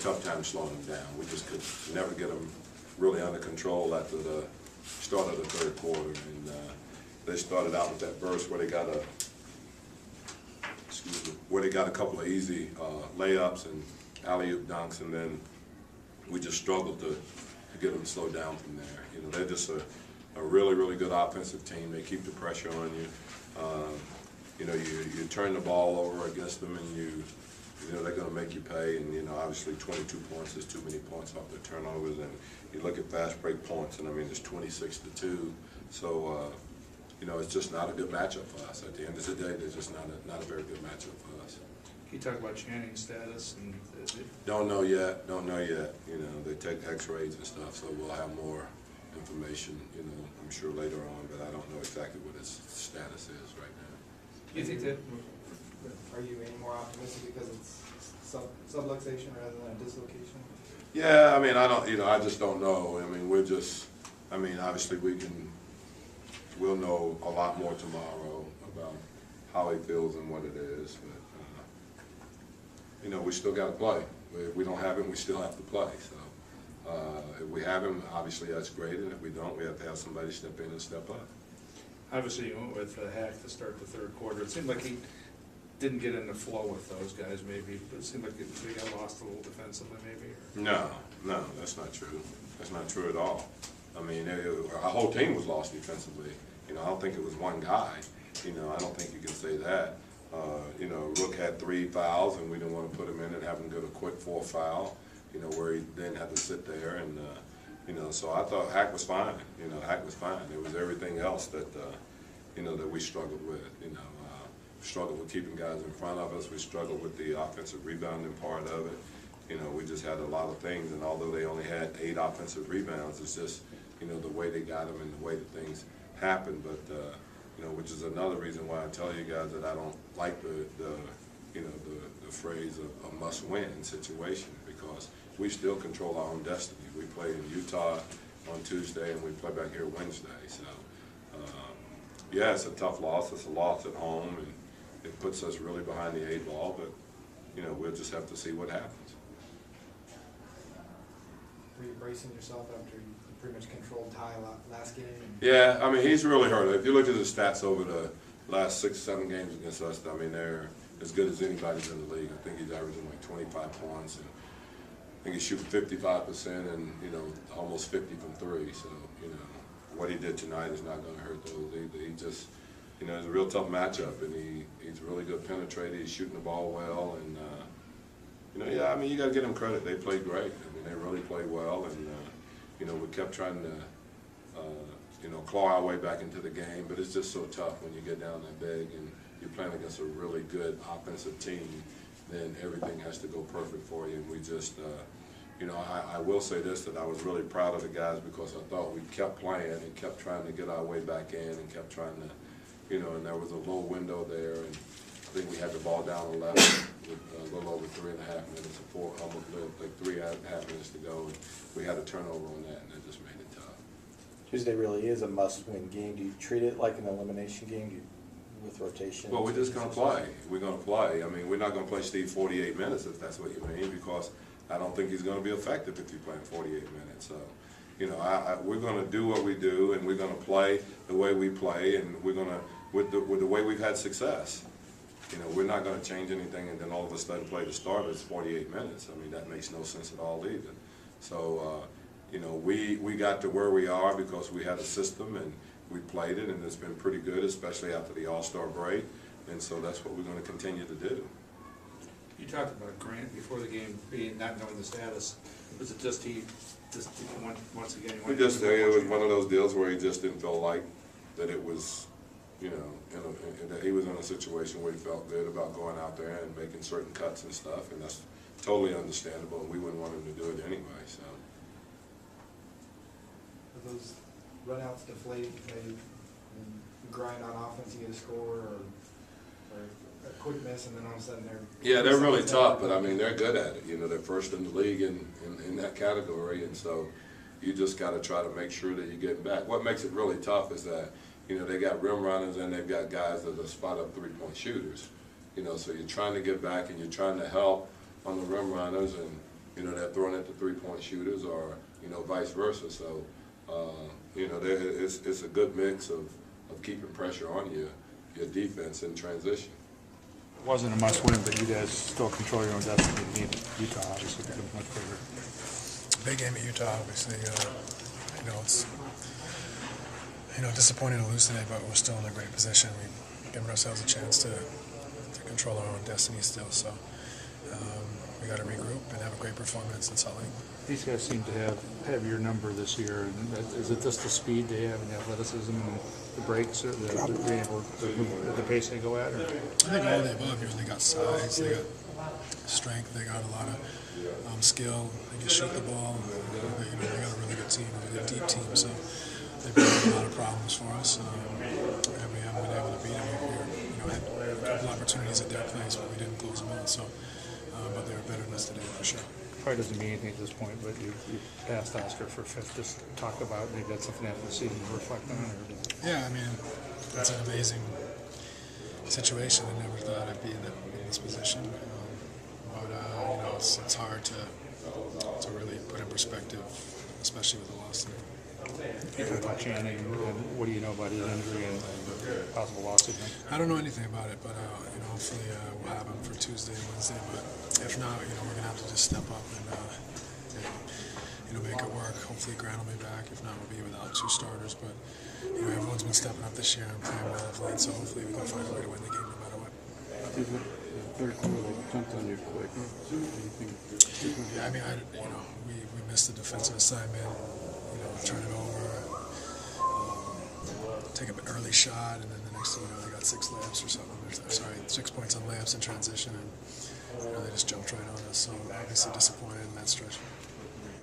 tough time slowing them down. We just could never get them really under control after the start of the third quarter. And they started out with that burst where they got a couple of easy layups and alley-oop dunks, and then we just struggled to get them slowed down from there. You know, they're just a really, really good offensive team. They keep the pressure on you. You know, you turn the ball over against them, and you know they're going to make you pay. And you know, obviously, 22 points is too many points off their turnovers. And you look at fast break points, and I mean, it's 26-2. So you know, it's just not a good matchup for us. At the end of the day, they're just not a very good matchup for us. Can you talk about Channing's status? And Don't know yet. Don't know yet. You know, they take X-rays and stuff, so we'll have more information. You know, I'm sure later on, but I don't know exactly what his status is right now. do you think that? Are you any more optimistic because it's subluxation rather than a dislocation? Yeah, I mean, I just don't know. I mean, obviously we'll know a lot more tomorrow about how he feels and what it is, but, you know, we still got to play. If we don't have him, we still have to play, so if we have him, obviously that's great, and if we don't, we have to have somebody step in and step up. Obviously, you went with Hack to start the third quarter. It seemed like he didn't get in the flow with those guys, maybe, but it seemed like they got lost a little defensively, maybe. No, that's not true. That's not true at all. I mean, our whole team was lost defensively. You know, I don't think it was one guy. You know, I don't think you can say that. You know, Rook had 3 fouls, and we didn't want to put him in and have him get a quick 4th foul, you know, where he then had to sit there. And, you know, so I thought Hack was fine. You know, Hack was fine. It was everything else that, you know, that we struggled with. You know, struggled with keeping guys in front of us. We struggled with the offensive rebounding part of it. You know, we just had a lot of things, and although they only had 8 offensive rebounds, it's just, you know, the way they got them and the way that things happened. But, you know, which is another reason why I tell you guys that I don't like the phrase of a must-win situation, because we still control our own destiny. We play in Utah on Tuesday, and we play back here Wednesday. So, yeah, it's a tough loss. It's a loss at home, and it puts us really behind the 8 ball, but, you know, we'll just have to see what happens. Were you bracing yourself after you pretty much controlled Ty last game? Yeah, I mean, he's really hurt. If you look at his stats over the last 6, 7 games against us, I mean, they're as good as anybody's in the league. I think he's averaging like 25 points, and I think he's shooting 55% and, you know, almost 50 from 3. So, you know, what he did tonight is not going to hurt those either. He just, you know, it's a real tough matchup, and he's a really good penetrator. He's shooting the ball well, and, you know, yeah, I mean, you got to give them credit. They played great. I mean, they really played well, and, you know, we kept trying to, you know, claw our way back into the game, but it's just so tough when you get down that big and you're playing against a really good offensive team, then everything has to go perfect for you. And we just, you know, I will say this, that I was really proud of the guys, because I thought we kept playing and kept trying to get our way back in and kept trying to, you know, and there was a low window there, and I think we had the ball down 11 with a little over 3.5 minutes, almost like 3.5 minutes to go, and we had a turnover on that, and that just made it tough. Tuesday really is a must-win game. Do you treat it like an elimination game with rotation? Well, we're just going to play. We're going to play. I mean, we're not going to play Steve 48 minutes, if that's what you mean, because I don't think he's going to be effective if he's playing 48 minutes. So, you know, we're going to do what we do, and we're going to play the way we play, and we're going to, with the way we've had success. You know, we're not going to change anything and then all of a sudden play the starters 48 minutes. I mean, that makes no sense at all either. So, you know, we got to where we are because we had a system and we played it, and it's been pretty good, especially after the All-Star break. And so that's what we're going to continue to do. You talked about Grant before the game, being not knowing the status. Was it just he once again? It was one of those deals where he just didn't feel like that it was, you know, that he was in a situation where he felt good about going out there and making certain cuts and stuff, and that's totally understandable, and we wouldn't want him to do it anyway. So, Are those runouts deflate? You grind on offense, you get a score, or a quick miss, and then all of a sudden they're really tough, but I mean, they're good at it. You know, they're first in the league in that category, and so you just got to try to make sure that you're getting back. What makes it really tough is that, you know, they got rim runners and they've got guys that are spot-up three-point shooters. You know, so you're trying to get back and you're trying to help on the rim runners, and, you know, they're throwing at the three-point shooters, or, you know, vice versa. So, you know, it's a good mix of keeping pressure on your defense in transition. It wasn't a must-win, but you guys still control your own destiny. You need Utah, obviously, becomes much bigger. Big game at Utah, obviously. You know, it's disappointing to lose today, but we're still in a great position. We've given ourselves a chance to control our own destiny still. So we got to regroup and have a great performance in Salt Lake. These guys seem to have your number this year. Is it just the speed they have and the athleticism and the breaks, or the pace they go at? Or? I think all of the above. You know, they got size, they got strength, they got a lot of skill. They can shoot the ball. They got a really good team, a really deep team. So they've been a lot of problems for us, and we haven't been able to beat them. We had a couple opportunities at their place, but we didn't close them out. So, but they were better than us today for sure. Probably doesn't mean anything at this point, but you passed Oscar for fifth. Just talk about maybe that's something after the season to reflect on. Yeah, I mean, that's an amazing situation. I never thought I'd be in this position, but you know, it's hard to really put in perspective, especially with the loss today. You talk about Channing, and what do you know about his injury and possible lawsuit? I don't know anything about it, but you know, hopefully we'll have him for Tuesday and Wednesday. But if not, you know, we're gonna have to just step up and you know, make it work. Hopefully Grant will be back. If not, we'll be without two starters. But you know, everyone's been stepping up this year and playing well of late, so hopefully we can find a way to win the game no matter what. Third quarter, they jumped on you quick. Yeah, I mean, you know, we missed the defensive assignment. You know, turn it over, take an early shot, and then the next thing you know, they got 6 layups or something. Sorry, 6 points on layups in transition, and you know, they just jumped right on us. So obviously disappointed in that stretch.